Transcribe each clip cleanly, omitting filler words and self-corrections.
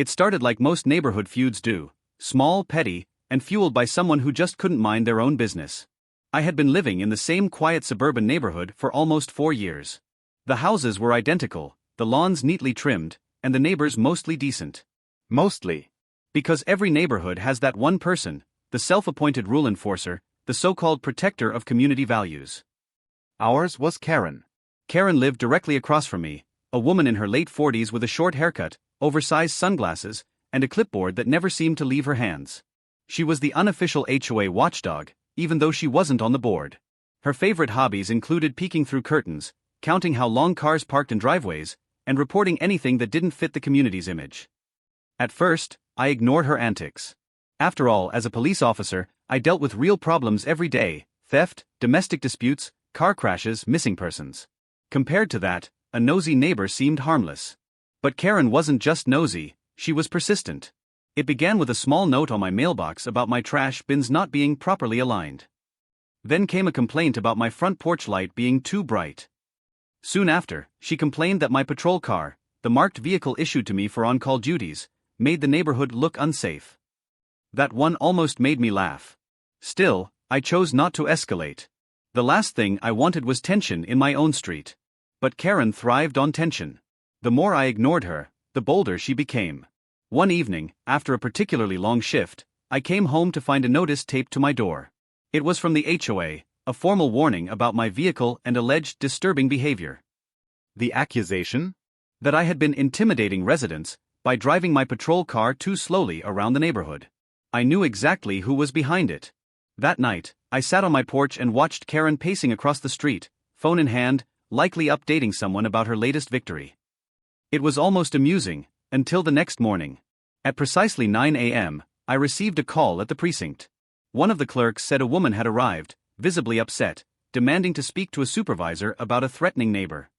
It started like most neighborhood feuds do, small, petty, and fueled by someone who just couldn't mind their own business. I had been living in the same quiet suburban neighborhood for almost 4 years. The houses were identical, the lawns neatly trimmed, and the neighbors mostly decent. Mostly. Because every neighborhood has that one person, the self-appointed rule enforcer, the so-called protector of community values. Ours was Karen. Karen lived directly across from me, a woman in her late 40s with a short haircut, oversized sunglasses, and a clipboard that never seemed to leave her hands. She was the unofficial HOA watchdog, even though she wasn't on the board. Her favorite hobbies included peeking through curtains, counting how long cars parked in driveways, and reporting anything that didn't fit the community's image. At first, I ignored her antics. After all, as a police officer, I dealt with real problems every day: theft, domestic disputes, car crashes, missing persons. Compared to that, a nosy neighbor seemed harmless. But Karen wasn't just nosy, she was persistent. It began with a small note on my mailbox about my trash bins not being properly aligned. Then came a complaint about my front porch light being too bright. Soon after, she complained that my patrol car, the marked vehicle issued to me for on-call duties, made the neighborhood look unsafe. That one almost made me laugh. Still, I chose not to escalate. The last thing I wanted was tension in my own street. But Karen thrived on tension. The more I ignored her, the bolder she became. One evening, after a particularly long shift, I came home to find a notice taped to my door. It was from the HOA, a formal warning about my vehicle and alleged disturbing behavior. The accusation? That I had been intimidating residents by driving my patrol car too slowly around the neighborhood. I knew exactly who was behind it. That night, I sat on my porch and watched Karen pacing across the street, phone in hand, likely updating someone about her latest victory. It was almost amusing, until the next morning. At precisely 9 a.m., I received a call at the precinct. One of the clerks said a woman had arrived, visibly upset, demanding to speak to a supervisor about a threatening neighbor.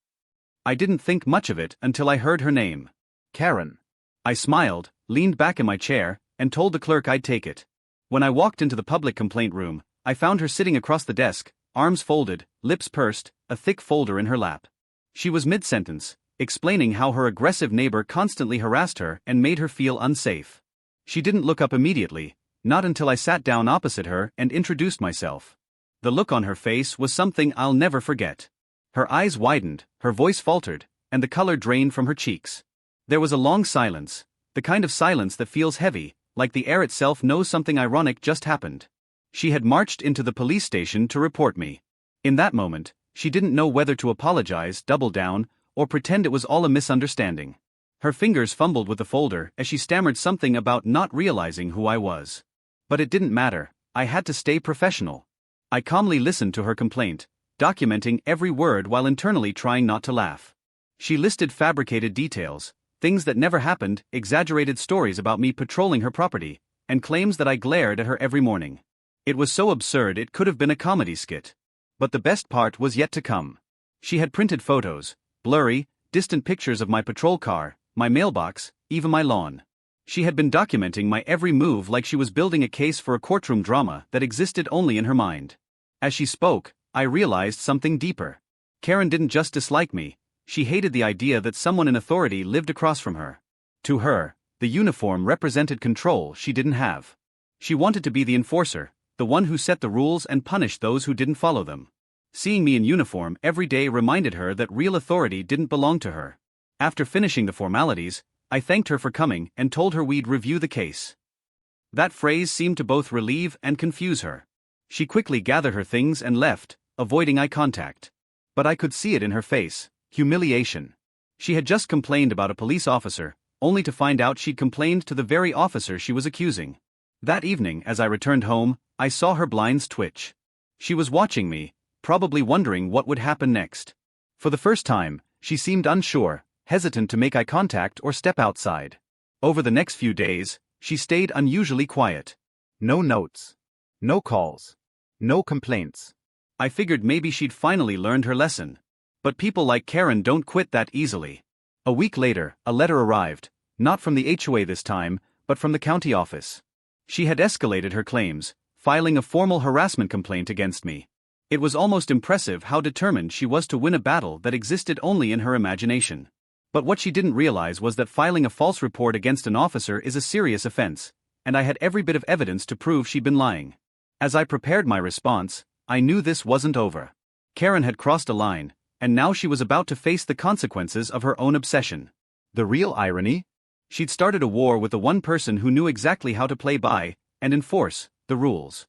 I didn't think much of it until I heard her name. Karen. I smiled, leaned back in my chair, and told the clerk I'd take it. When I walked into the public complaint room, I found her sitting across the desk, arms folded, lips pursed, a thick folder in her lap. She was mid-sentence, explaining how her aggressive neighbor constantly harassed her and made her feel unsafe. She didn't look up immediately, not until I sat down opposite her and introduced myself. The look on her face was something I'll never forget. Her eyes widened, her voice faltered, and the color drained from her cheeks. There was a long silence, the kind of silence that feels heavy, like the air itself knows something ironic just happened. She had marched into the police station to report me. In that moment, she didn't know whether to apologize, double down, or pretend it was all a misunderstanding. Her fingers fumbled with the folder as she stammered something about not realizing who I was. But it didn't matter, I had to stay professional. I calmly listened to her complaint, documenting every word while internally trying not to laugh. She listed fabricated details, things that never happened, exaggerated stories about me patrolling her property, and claims that I glared at her every morning. It was so absurd it could have been a comedy skit. But the best part was yet to come. She had printed photos, blurry, distant pictures of my patrol car, my mailbox, even my lawn. She had been documenting my every move like she was building a case for a courtroom drama that existed only in her mind. As she spoke, I realized something deeper. Karen didn't just dislike me, she hated the idea that someone in authority lived across from her. To her, the uniform represented control she didn't have. She wanted to be the enforcer, the one who set the rules and punished those who didn't follow them. Seeing me in uniform every day reminded her that real authority didn't belong to her. After finishing the formalities, I thanked her for coming and told her we'd review the case. That phrase seemed to both relieve and confuse her. She quickly gathered her things and left, avoiding eye contact. But I could see it in her face: humiliation. She had just complained about a police officer, only to find out she'd complained to the very officer she was accusing. That evening, as I returned home, I saw her blinds twitch. She was watching me, probably wondering what would happen next. For the first time, she seemed unsure, hesitant to make eye contact or step outside. Over the next few days, she stayed unusually quiet. No notes. No calls. No complaints. I figured maybe she'd finally learned her lesson. But people like Karen don't quit that easily. A week later, a letter arrived, not from the HOA this time, but from the county office. She had escalated her claims, filing a formal harassment complaint against me. It was almost impressive how determined she was to win a battle that existed only in her imagination. But what she didn't realize was that filing a false report against an officer is a serious offense, and I had every bit of evidence to prove she'd been lying. As I prepared my response, I knew this wasn't over. Karen had crossed a line, and now she was about to face the consequences of her own obsession. The real irony? She'd started a war with the one person who knew exactly how to play by and enforce the rules.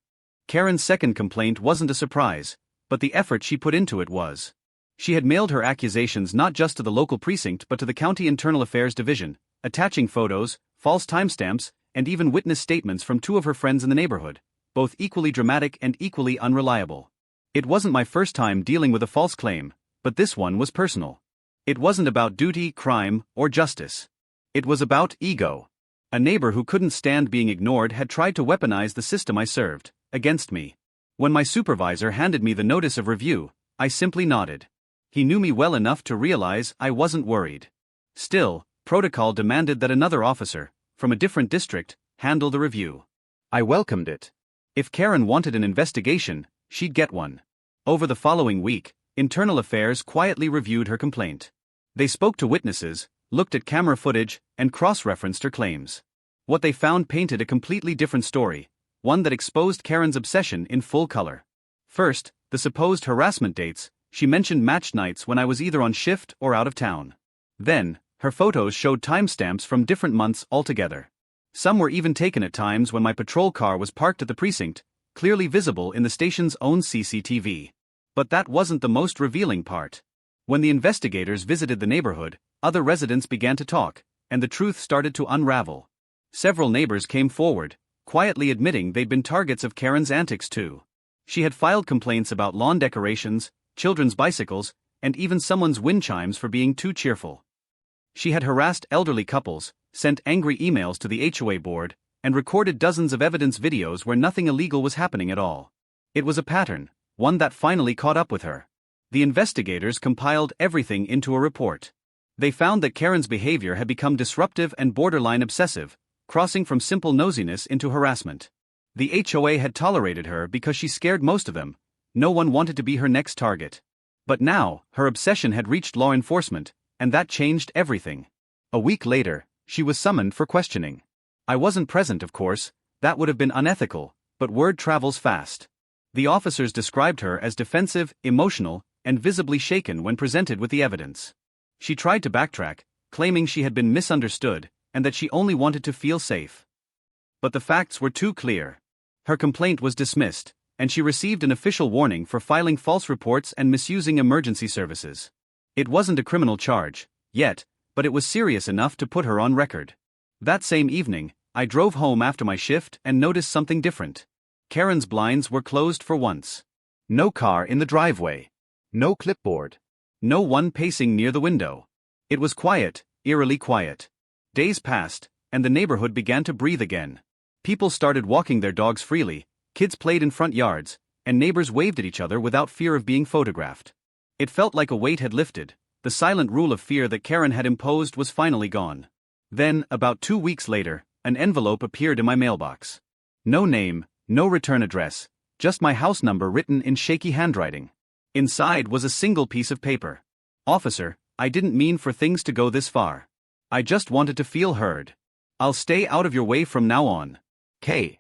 Karen's second complaint wasn't a surprise, but the effort she put into it was. She had mailed her accusations not just to the local precinct but to the county internal affairs division, attaching photos, false timestamps, and even witness statements from two of her friends in the neighborhood, both equally dramatic and equally unreliable. It wasn't my first time dealing with a false claim, but this one was personal. It wasn't about duty, crime, or justice. It was about ego. A neighbor who couldn't stand being ignored had tried to weaponize the system I served against me. When my supervisor handed me the notice of review, I simply nodded. He knew me well enough to realize I wasn't worried. Still, protocol demanded that another officer, from a different district, handle the review. I welcomed it. If Karen wanted an investigation, she'd get one. Over the following week, Internal Affairs quietly reviewed her complaint. They spoke to witnesses, looked at camera footage, and cross-referenced her claims. What they found painted a completely different story, one that exposed Karen's obsession in full color. First, the supposed harassment dates. She mentioned match nights when I was either on shift or out of town. Then, her photos showed timestamps from different months altogether. Some were even taken at times when my patrol car was parked at the precinct, clearly visible in the station's own CCTV. But that wasn't the most revealing part. When the investigators visited the neighborhood, other residents began to talk, and the truth started to unravel. Several neighbors came forward, quietly admitting they'd been targets of Karen's antics too. She had filed complaints about lawn decorations, children's bicycles, and even someone's wind chimes for being too cheerful. She had harassed elderly couples, sent angry emails to the HOA board, and recorded dozens of evidence videos where nothing illegal was happening at all. It was a pattern, one that finally caught up with her. The investigators compiled everything into a report. They found that Karen's behavior had become disruptive and borderline obsessive, crossing from simple nosiness into harassment. The HOA had tolerated her because she scared most of them. No one wanted to be her next target. But now, her obsession had reached law enforcement, and that changed everything. A week later, she was summoned for questioning. I wasn't present, of course, that would have been unethical, but word travels fast. The officers described her as defensive, emotional, and visibly shaken when presented with the evidence. She tried to backtrack, claiming she had been misunderstood, and that she only wanted to feel safe. But the facts were too clear. Her complaint was dismissed, and she received an official warning for filing false reports and misusing emergency services. It wasn't a criminal charge, yet, but it was serious enough to put her on record. That same evening, I drove home after my shift and noticed something different. Karen's blinds were closed for once. No car in the driveway. No clipboard. No one pacing near the window. It was quiet, eerily quiet. Days passed, and the neighborhood began to breathe again. People started walking their dogs freely, kids played in front yards, and neighbors waved at each other without fear of being photographed. It felt like a weight had lifted. The silent rule of fear that Karen had imposed was finally gone. Then, about 2 weeks later, an envelope appeared in my mailbox. No name, no return address, just my house number written in shaky handwriting. Inside was a single piece of paper. Officer, I didn't mean for things to go this far. I just wanted to feel heard. I'll stay out of your way from now on. K.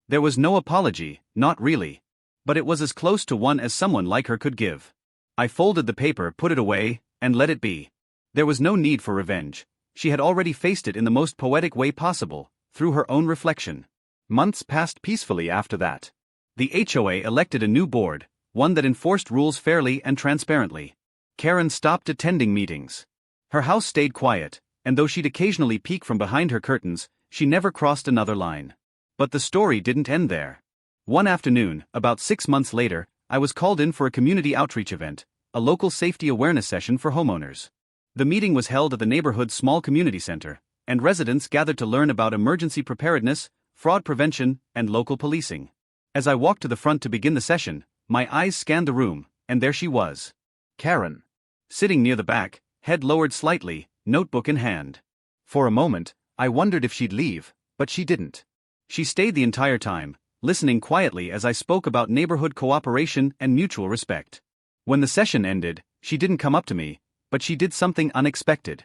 There was no apology, not really. But it was as close to one as someone like her could give. I folded the paper, put it away, and let it be. There was no need for revenge. She had already faced it in the most poetic way possible, through her own reflection. Months passed peacefully after that. The HOA elected a new board, one that enforced rules fairly and transparently. Karen stopped attending meetings. Her house stayed quiet, and though she'd occasionally peek from behind her curtains, she never crossed another line. But the story didn't end there. One afternoon, about 6 months later, I was called in for a community outreach event, a local safety awareness session for homeowners. The meeting was held at the neighborhood's small community center, and residents gathered to learn about emergency preparedness, fraud prevention, and local policing. As I walked to the front to begin the session, my eyes scanned the room, and there she was. Karen. Sitting near the back, head lowered slightly, notebook in hand. For a moment, I wondered if she'd leave, but she didn't. She stayed the entire time, listening quietly as I spoke about neighborhood cooperation and mutual respect. When the session ended, she didn't come up to me, but she did something unexpected.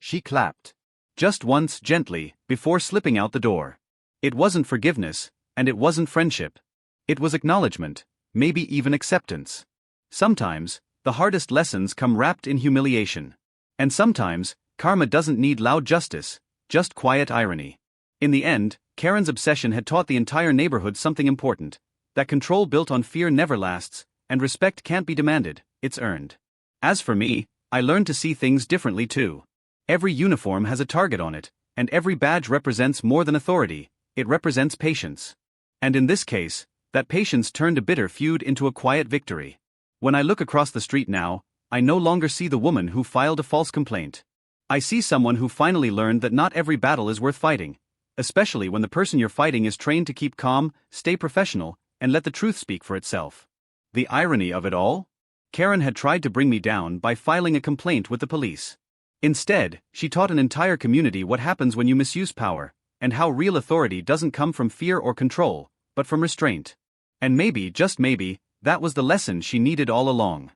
She clapped. Just once, gently, before slipping out the door. It wasn't forgiveness, and it wasn't friendship. It was acknowledgement, maybe even acceptance. Sometimes, the hardest lessons come wrapped in humiliation. And sometimes, karma doesn't need loud justice, just quiet irony. In the end, Karen's obsession had taught the entire neighborhood something important: that control built on fear never lasts, and respect can't be demanded, it's earned. As for me, I learned to see things differently too. Every uniform has a target on it, and every badge represents more than authority, it represents patience. And in this case, that patience turned a bitter feud into a quiet victory. When I look across the street now, I no longer see the woman who filed a false complaint. I see someone who finally learned that not every battle is worth fighting, especially when the person you're fighting is trained to keep calm, stay professional, and let the truth speak for itself. The irony of it all? Karen had tried to bring me down by filing a complaint with the police. Instead, she taught an entire community what happens when you misuse power, and how real authority doesn't come from fear or control, but from restraint. And maybe, just maybe, that was the lesson she needed all along.